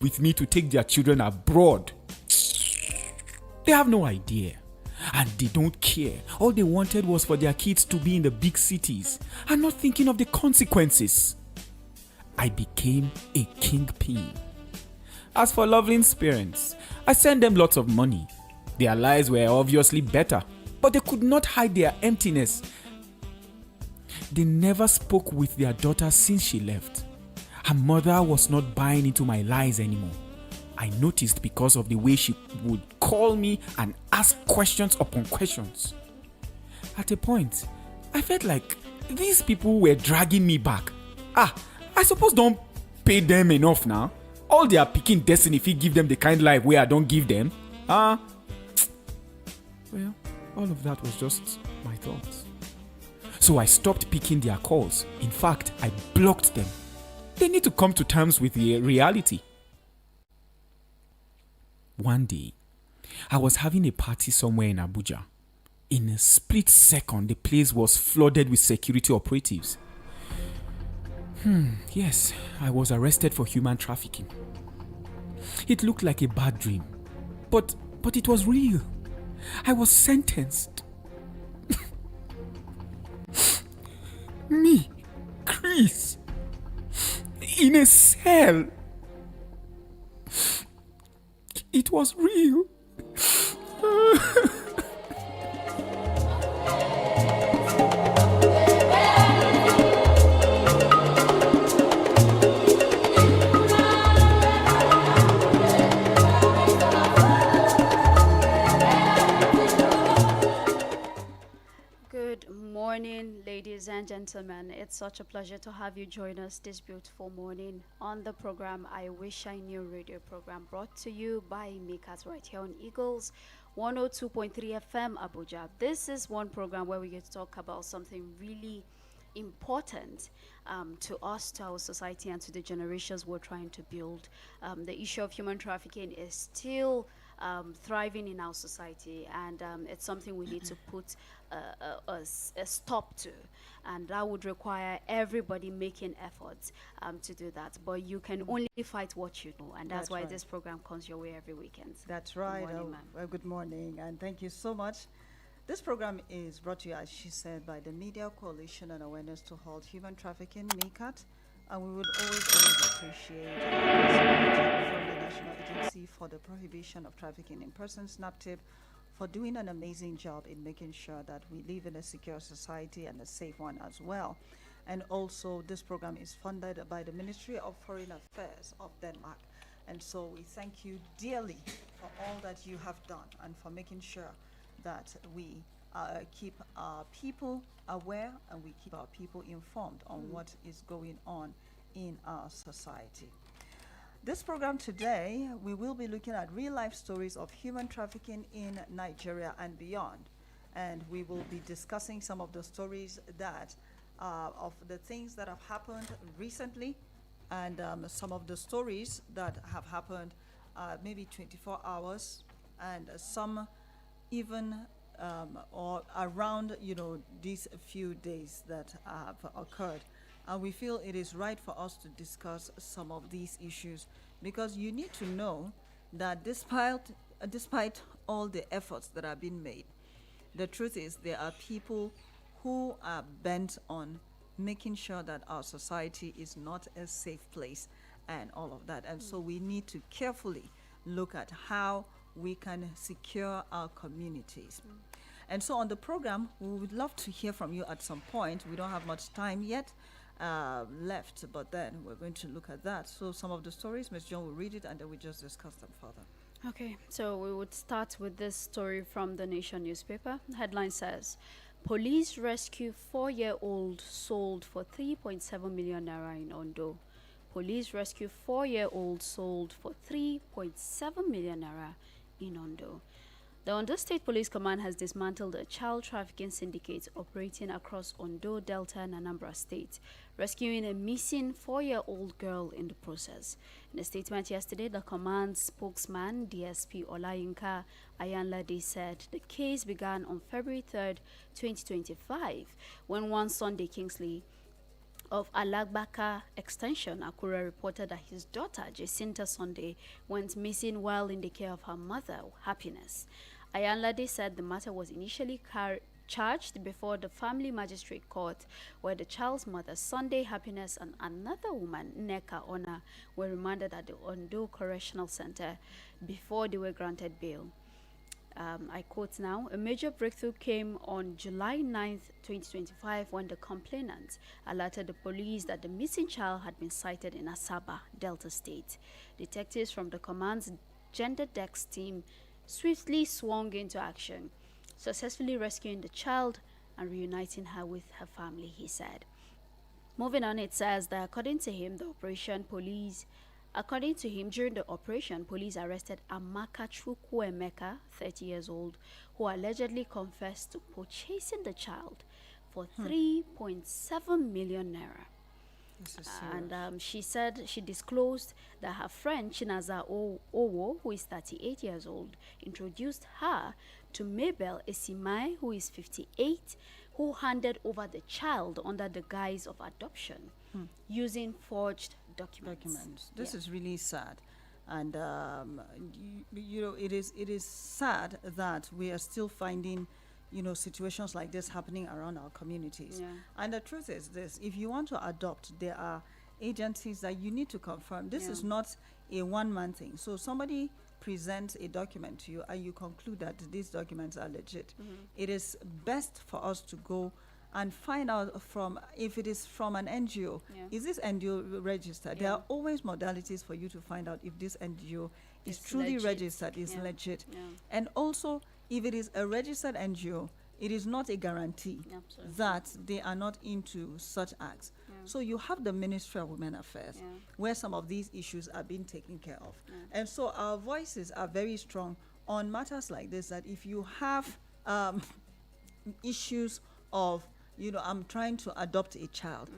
with me to take their children abroad. They have no idea. And they don't care. All they wanted was for their kids to be in the big cities and not thinking of the consequences. I became a kingpin. As for Loveling's parents, I sent them lots of money. Their lives were obviously better, but they could not hide their emptiness. They never spoke with their daughter since she left. Her mother was not buying into my lies anymore. I noticed because of the way she would call me and ask questions upon questions. At a point, I felt like these people were dragging me back. I suppose don't pay them enough now. All they are picking destiny if you give them the kind life where I don't give them. Well, all of that was just my thoughts. So I stopped picking their calls. In fact, I blocked them. They need to come to terms with the reality. One day, I was having a party somewhere in Abuja. In a split second, the place was flooded with security operatives. Yes, I was arrested for human trafficking. It looked like a bad dream, but it was real. I was sentenced. Me, Chris, in a cell. It was real. Good morning, ladies and gentlemen. It's such a pleasure to have you join us this beautiful morning on the program I Wish I Knew radio program, brought to you by Mikat right here on Eagles 102.3 FM Abuja. This is one program where we get to talk about something really important to us, to our society, and to the generations we're trying to build. The issue of human trafficking is still thriving in our society, and it's something we need to put a stop to, and that would require everybody making efforts to do that. But you can only fight what you know, and that's why right. This program comes your way every weekend. That's right. Good morning, ma'am. Good morning, and thank you so much. This program is brought to you, as she said, by the Media Coalition and Awareness to Halt Human Trafficking, MICAT, and we would always appreciate support from the National Agency for the Prohibition of Trafficking in Persons, NAPTIP, for doing an amazing job in making sure that we live in a secure society and a safe one as well. And also, this program is funded by the Ministry of Foreign Affairs of Denmark. And so we thank you dearly for all that you have done and for making sure that we keep our people aware and we keep our people informed on what is going on in our society. This program today, we will be looking at real-life stories of human trafficking in Nigeria and beyond. And we will be discussing some of the stories that, of the things that have happened recently, and some of the stories that have happened maybe 24 hours, and some even or around, these few days that have occurred. And we feel it is right for us to discuss some of these issues, because you need to know that despite all the efforts that are being made, the truth is there are people who are bent on making sure that our society is not a safe place and all of that. And so we need to carefully look at how we can secure our communities. And so on the program, we would love to hear from you at some point. We don't have much time yet left, but then we're going to look at that. So some of the stories, Ms. John will read it, and then we just discuss them further. Okay, so we would start with this story from the Nation newspaper. The headline says, Police rescue 4-year-old sold for 3.7 million naira in Ondo. Police rescue 4-year-old sold for 3.7 million naira in Ondo. The Ondo State Police Command has dismantled a child trafficking syndicate operating across Ondo, Delta, and Anambra State, rescuing a missing 4-year-old girl in the process. In a statement yesterday, the command's spokesman, DSP Olayinka Ayanlade, said the case began on February 3rd, 2025, when one Sunday Kingsley of Alagbaka Extension, Akure, reported that his daughter, Jacinta Sunday, went missing while in the care of her mother, Happiness. Ayanlade said the matter was initially charged before the family magistrate court, where the child's mother, Sunday Happiness, and another woman, Neka Ona, were remanded at the Ondo Correctional Center before they were granted bail. I quote now, a major breakthrough came on July 9th, 2025, when the complainant alerted the police that the missing child had been sighted in Asaba, Delta State. Detectives from the command's Gender Dex team swiftly swung into action, successfully rescuing the child and reuniting her with her family, he said. Moving on, it says that according to him, during the operation, police arrested Amaka Chukwuemeka, 30 years old, who allegedly confessed to purchasing the child for 3.7 million naira. And she said she disclosed that her friend Chinaza Owo, who is 38 years old, introduced her to Mabel Esimai, who is 58, who handed over the child under the guise of adoption using forged documents. This is really sad. And it is sad that we are still finding situations like this happening around our communities. Yeah. And the truth is this: if you want to adopt, there are agencies that you need to confirm. This is not a one-man thing. So somebody presents a document to you and you conclude that these documents are legit. It is best for us to go and find out if it is from an NGO. Is this NGO registered? There are always modalities for you to find out if this NGO is truly legit. registered, is legit. And also, if it is a registered NGO, it is not a guarantee that they are not into such acts. So you have the Ministry of Women Affairs, where some of these issues are being taken care of. And so our voices are very strong on matters like this, that if you have issues of, I'm trying to adopt a child,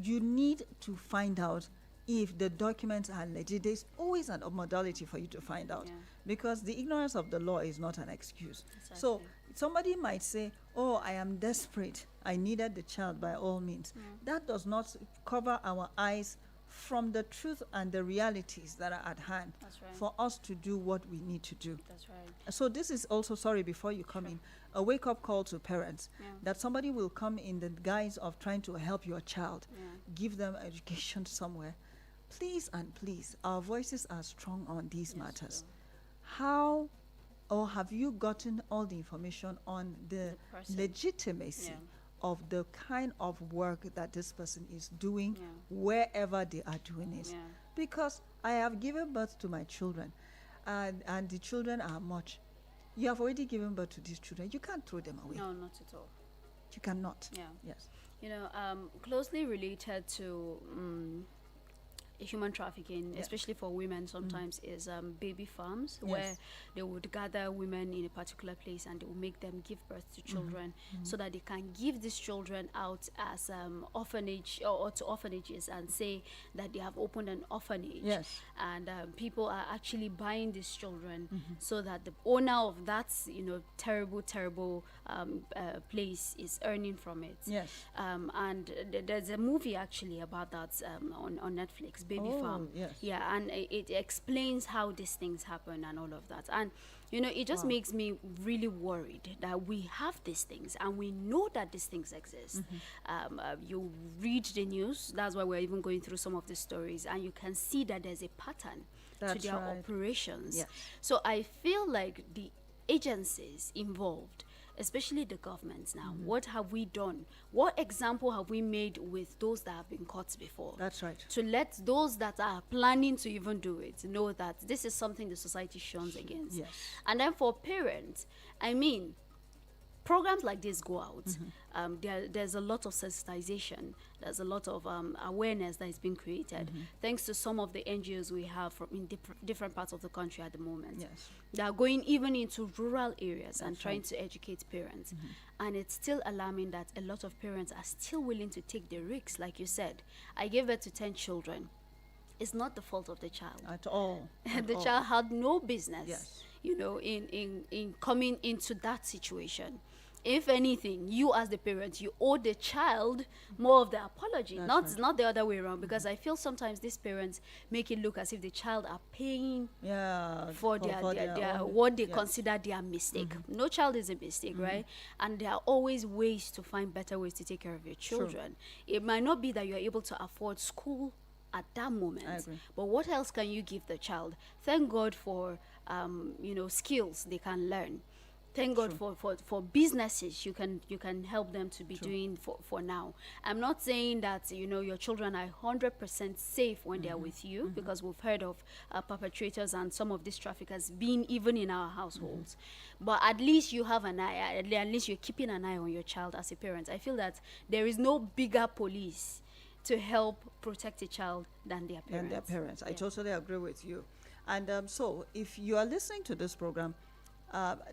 you need to find out if the documents are legit. There's always a modality for you to find out, because the ignorance of the law is not an excuse. Exactly. So somebody might say, oh, I am desperate, I needed the child, by all means. That does not cover our eyes from the truth and the realities that are at hand. That's right. For us to do what we need to do. That's right. So this is also, sorry, before you come in, a wake-up call to parents, that somebody will come in the guise of trying to help your child, give them education somewhere. Please and please, our voices are strong on these matters. How, or have you gotten all the information on the legitimacy of the kind of work that this person is doing wherever they are doing it? Because I have given birth to my children, and the children are much. You have already given birth to these children. You can't throw them away. No, not at all. You cannot. Yeah. Yes. Closely related to human trafficking, especially for women sometimes, is baby farms, where they would gather women in a particular place and they will make them give birth to children so that they can give these children out as orphanage or to orphanages and say that they have opened an orphanage. Yes. And people are actually buying these children so that the owner of that terrible place is earning from it. Yes. And there's a movie actually about that on Netflix, Baby Farm. Yes. Yeah, and it explains how these things happen and all of that. And it just makes me really worried that we have these things and we know that these things exist. You read the news, that's why we're even going through some of the stories, and you can see that there's a pattern to their operations. Yes. So I feel like the agencies involved, especially the governments now, what have we done? What example have we made with those that have been caught before? That's right. To let those that are planning to even do it know that this is something the society shuns against. Yes. And then for parents, programs like this go out. There's a lot of sensitization. There's a lot of awareness that is being created thanks to some of the NGOs we have from in different parts of the country at the moment. Yes. They are going even into rural areas and trying to educate parents. And it's still alarming that a lot of parents are still willing to take the risks. Like you said, I gave birth to 10 children. It's not the fault of the child. At all. The child had no business, Yes. in coming into that situation. if anything, you as the parent, you owe the child more of the apology, That's not right. not the other way around. Because I feel sometimes these parents make it look as if the child are paying Yeah, for their own- what they yes. consider their mistake. No child is a mistake, right? And there are always ways to find better ways to take care of your children. It might not be that you're able to afford school at that moment, I agree. but what else can you give the child? Thank God for skills they can learn. Thank God for businesses you can help them to be doing for now. I'm not saying that your children are 100% safe when they're with you, because we've heard of perpetrators and some of these traffickers being even in our households. But at least you have an eye. At least you're keeping an eye on your child as a parent. I feel that there is no bigger police to help protect a child than their parents. And their parents. I Yeah. totally agree with you. And so, if you are listening to this program,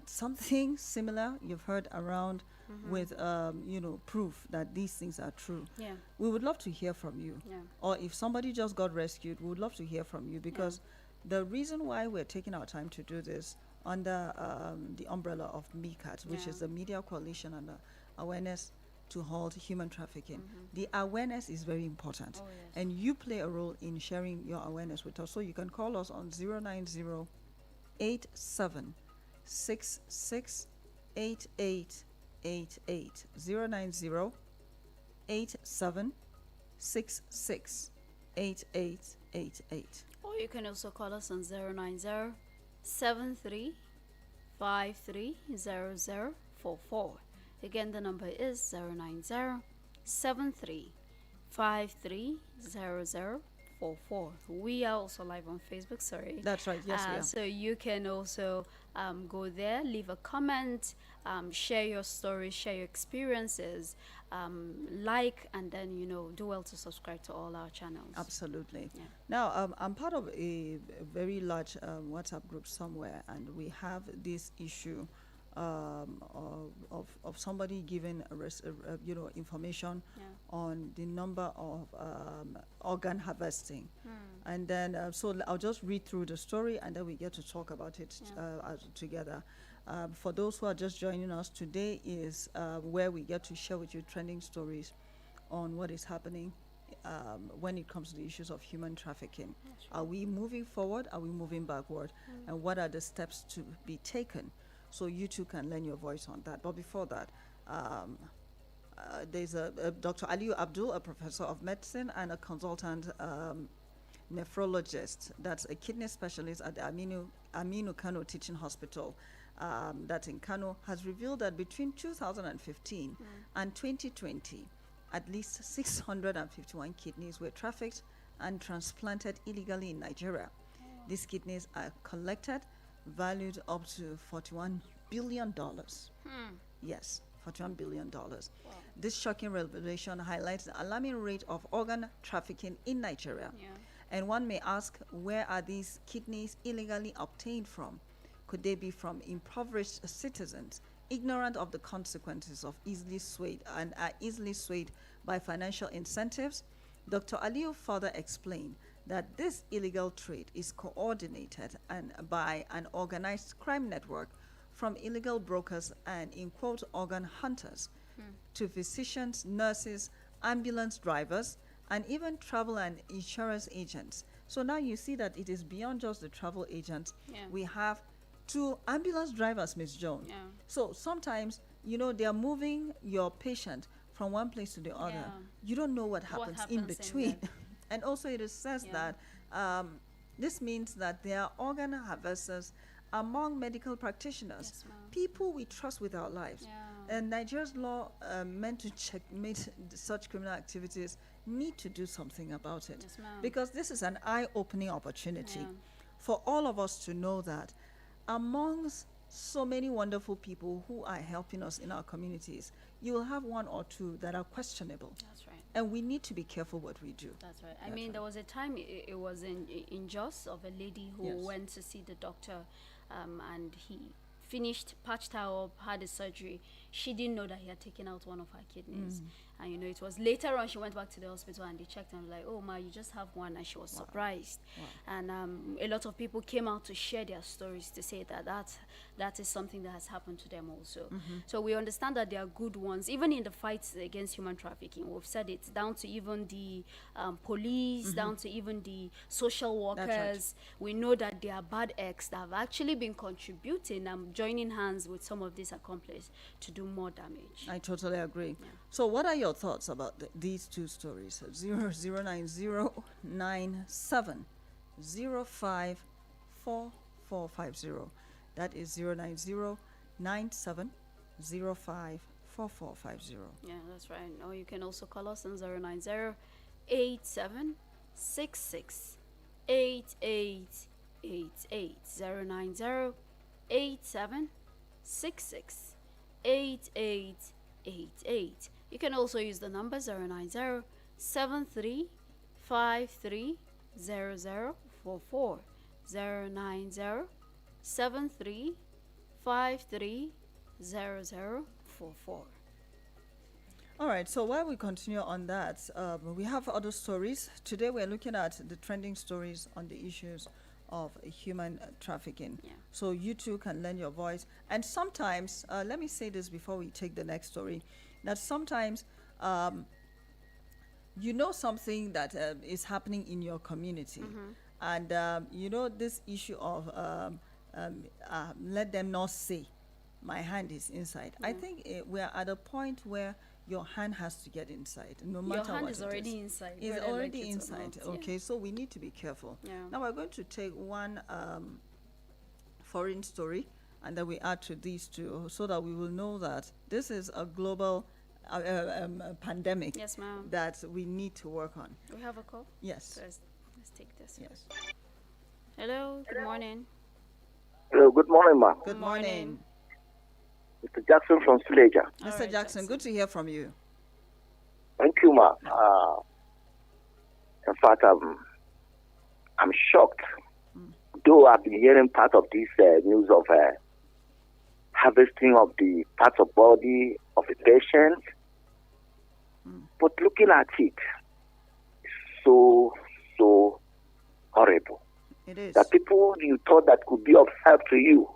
something similar you've heard around with, proof that these things are true, Yeah. we would love to hear from you. Yeah. Or if somebody just got rescued, we would love to hear from you, because the reason why we're taking our time to do this under the umbrella of MICAT, which is the Media Coalition and Awareness to Halt Human Trafficking, the awareness is very important. Oh, yes. And you play a role in sharing your awareness with us. So you can call us on 090 87 66 8888. 090 87 66 8888. Or you can also call us on 090 73 530044. Again, the number is 090 73 530044. We are also live on Facebook, sorry. That's right. Yes, we are. So you can also go there, leave a comment, share your stories, share your experiences, like, and then, do well to subscribe to all our channels. Absolutely. Yeah. Now, I'm part of a very large WhatsApp group somewhere, and we have this issue of somebody giving information on the number of organ harvesting, and then so I'll just read through the story, and then we get to talk about it together. For those who are just joining us, today is where we get to share with you trending stories on what is happening when it comes to the issues of human trafficking. Are we moving forward? Are we moving backward? And what are the steps to be taken? So you too can lend your voice on that. But before that, there's a Dr. Aliyu Abdul, a professor of medicine and a consultant nephrologist. That's a kidney specialist at the Aminu Kano Teaching Hospital. That's in Kano, has revealed that between 2015 and 2020, at least 651 kidneys were trafficked and transplanted illegally in Nigeria. These kidneys are collected, valued up to $41 billion. Yes, $41 billion. This shocking revelation highlights the alarming rate of organ trafficking in Nigeria. Yeah. And one may ask, where are these kidneys illegally obtained from? Could they be from impoverished citizens, ignorant of the consequences of easily swayed by financial incentives? Dr. Aliyu further explained that this illegal trade is coordinated by an organized crime network, from illegal brokers and, in quote, organ hunters, to physicians, nurses, ambulance drivers, and even travel and insurance agents. So now you see that it is beyond just the travel agents. Yeah. We have two ambulance drivers, Miss Joan. Yeah. So sometimes, they are moving your patient from one place to the other. Yeah. You don't know what happens in happens in between. there. And also it is says Yeah. that this means that there are organ harvesters among medical practitioners, Yes, ma'am. people we trust with our lives. Yeah. And Nigeria's law meant to checkmate such criminal activities need to do something about it. Yes, ma'am. Because this is an eye-opening opportunity Yeah. for all of us to know that amongst so many wonderful people who are helping us in our communities, you will have one or two that are questionable. That's right. And we need to be careful what we do. That's right. I That's mean, right. there was a time it was in Jos of a lady who Yes. went to see the doctor, and he finished, patched her up, had a surgery. she didn't know that he had taken out one of her kidneys. And, it was later on she went back to the hospital and they checked and like, oh, ma, you just have one. And she was surprised. And a lot of people came out to share their stories to say that is something that has happened to them also. So we understand that there are good ones, even in the fights against human trafficking. We've said it's down to even the police, down to even the social workers. That's right. We know that there are bad eggs that have actually been contributing and joining hands with some of these accomplices to do more damage. I totally agree. So what are your thoughts about these two stories? 09097054450. That is 09097054450. Yeah, that's right. Or you can also call us on 09087668888. 09087668888. You can also use the number 09073530044. 09073530044. All right, so while we continue on that, we have other stories. Today we're looking at the trending stories on the issues of human trafficking. Yeah. So you too can lend your voice. And sometimes, let me say this before we take the next story, that sometimes something that is happening in your community. And this issue of let them not say my hand is inside. I think we're at a point where your hand has to get inside, no matter what. Your hand it is already inside. It's whether already like it or inside. not. Okay, so we need to be careful. Yeah. Now we're going to take one foreign story, and then we add to these two, so that we will know that this is a global pandemic. Yes, ma'am. That we need to work on. We have a call? Yes. So let's take this. Yes. Hello, good morning. Hello, good morning, ma'am. Good morning. morning, Mr. Jackson from Suleja. Mr. All right, Jackson. Good to hear from you. Thank you, ma'am. In fact, I'm shocked. Though I've been hearing part of this news of harvesting of the parts of body of a patient, but looking at it, it's so horrible. It is. That people you thought that could be of help to you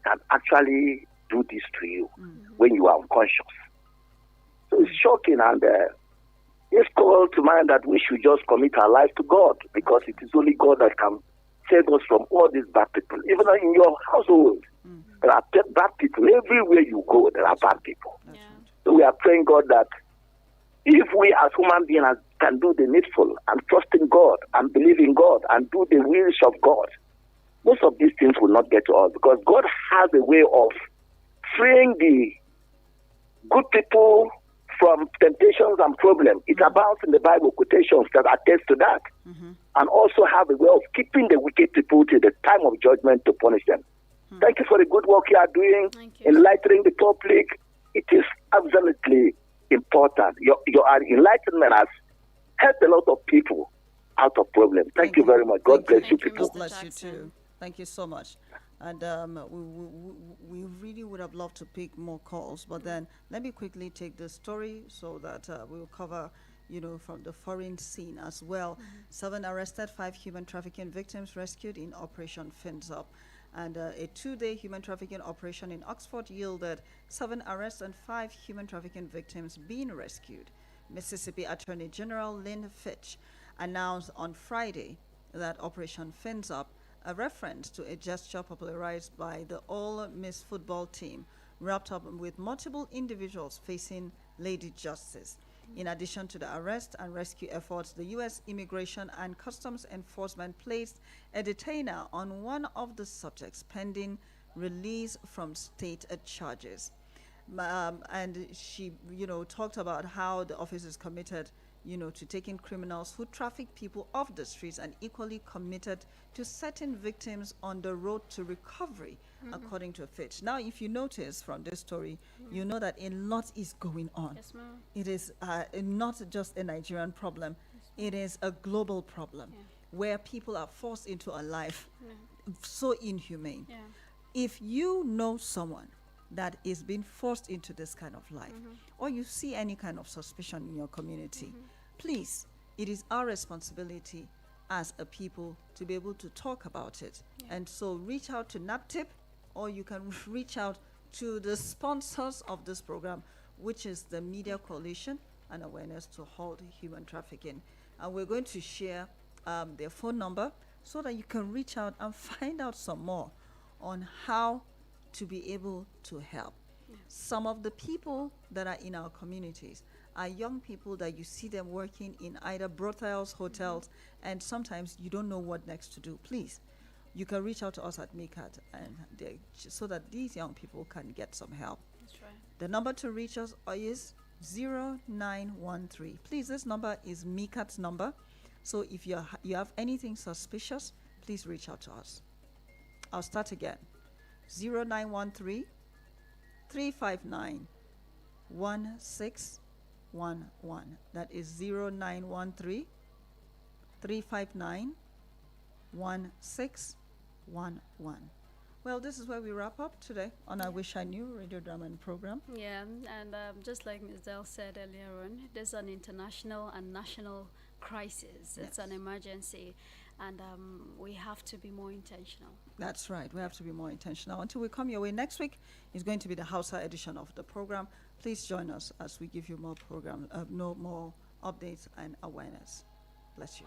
can actually do this to you when you are unconscious. So it's shocking, and it's called to mind that we should just commit our life to God, because it is only God that can save us from all these bad people. Even in your household, there are bad people. Everywhere you go, there are bad people. Yeah. So we are praying God that if we as human beings can do the needful and trust in God and believe in God and do the wills of God, most of these things will not get to us, because God has a way of freeing the good people from temptations and problems. It's about in the Bible quotations that attest to that, and also have a way of keeping the wicked people till the time of judgment to punish them. Thank you for the good work you are doing, Thank you. enlightening the public. It is absolutely important. Your enlightenment has helped a lot of people out of problems. Thank you very much. God Thank bless you Thank you, people. God bless you Jackson. too. Thank you so much. And we really would have loved to pick more calls, but then let me quickly take this story so that we'll cover, from the foreign scene as well. 7 arrested, 5 human trafficking victims rescued in Operation Fins Up. And a 2-day human trafficking operation in Oxford yielded 7 arrests and 5 human trafficking victims being rescued. Mississippi Attorney General Lynn Fitch announced on Friday that Operation Fins Up, a reference to a gesture popularized by the Ole Miss football team, wrapped up with multiple individuals facing Lady Justice. In addition to the arrest and rescue efforts, the U.S. Immigration and Customs Enforcement placed a detainer on one of the subjects pending release from state charges. And she, talked about how the office is committed, to taking criminals who traffic people off the streets, and equally committed to setting victims on the road to recovery, according to Fitch. Now, if you notice from this story, you know that a lot is going on. Yes, ma'am. It is not just a Nigerian problem. It is a global problem where people are forced into a life so inhumane. Yeah. If you know someone that is being forced into this kind of life, or you see any kind of suspicion in your community, please, it is our responsibility as a people to be able to talk about it. And so reach out to NAPTIP, or you can reach out to the sponsors of this program, which is the Media Coalition and Awareness to Halt Human Trafficking. And we're going to share their phone number so that you can reach out and find out some more on how to be able to help. Some of the people that are in our communities are young people that you see them working in either brothels, hotels, and sometimes you don't know what next to do. Please, you can reach out to us at MICAT so that these young people can get some help. That's right. The number to reach us is 0913. Please, this number is MICAT's number. So if you have anything suspicious, please reach out to us. I'll start again. 0913 359 1611. That is 0913 359 1611. Well, this is where we wrap up today on I Wish I Knew radio drama and program. Yeah, and just like Ms. Dell said earlier on, there's an international and national crisis. It's an emergency, and we have to be more intentional. That's right. We have to be more intentional. Until we come your way next week, is going to be the Hausa edition of the program. Please join us as we give you more more updates and awareness. Bless you.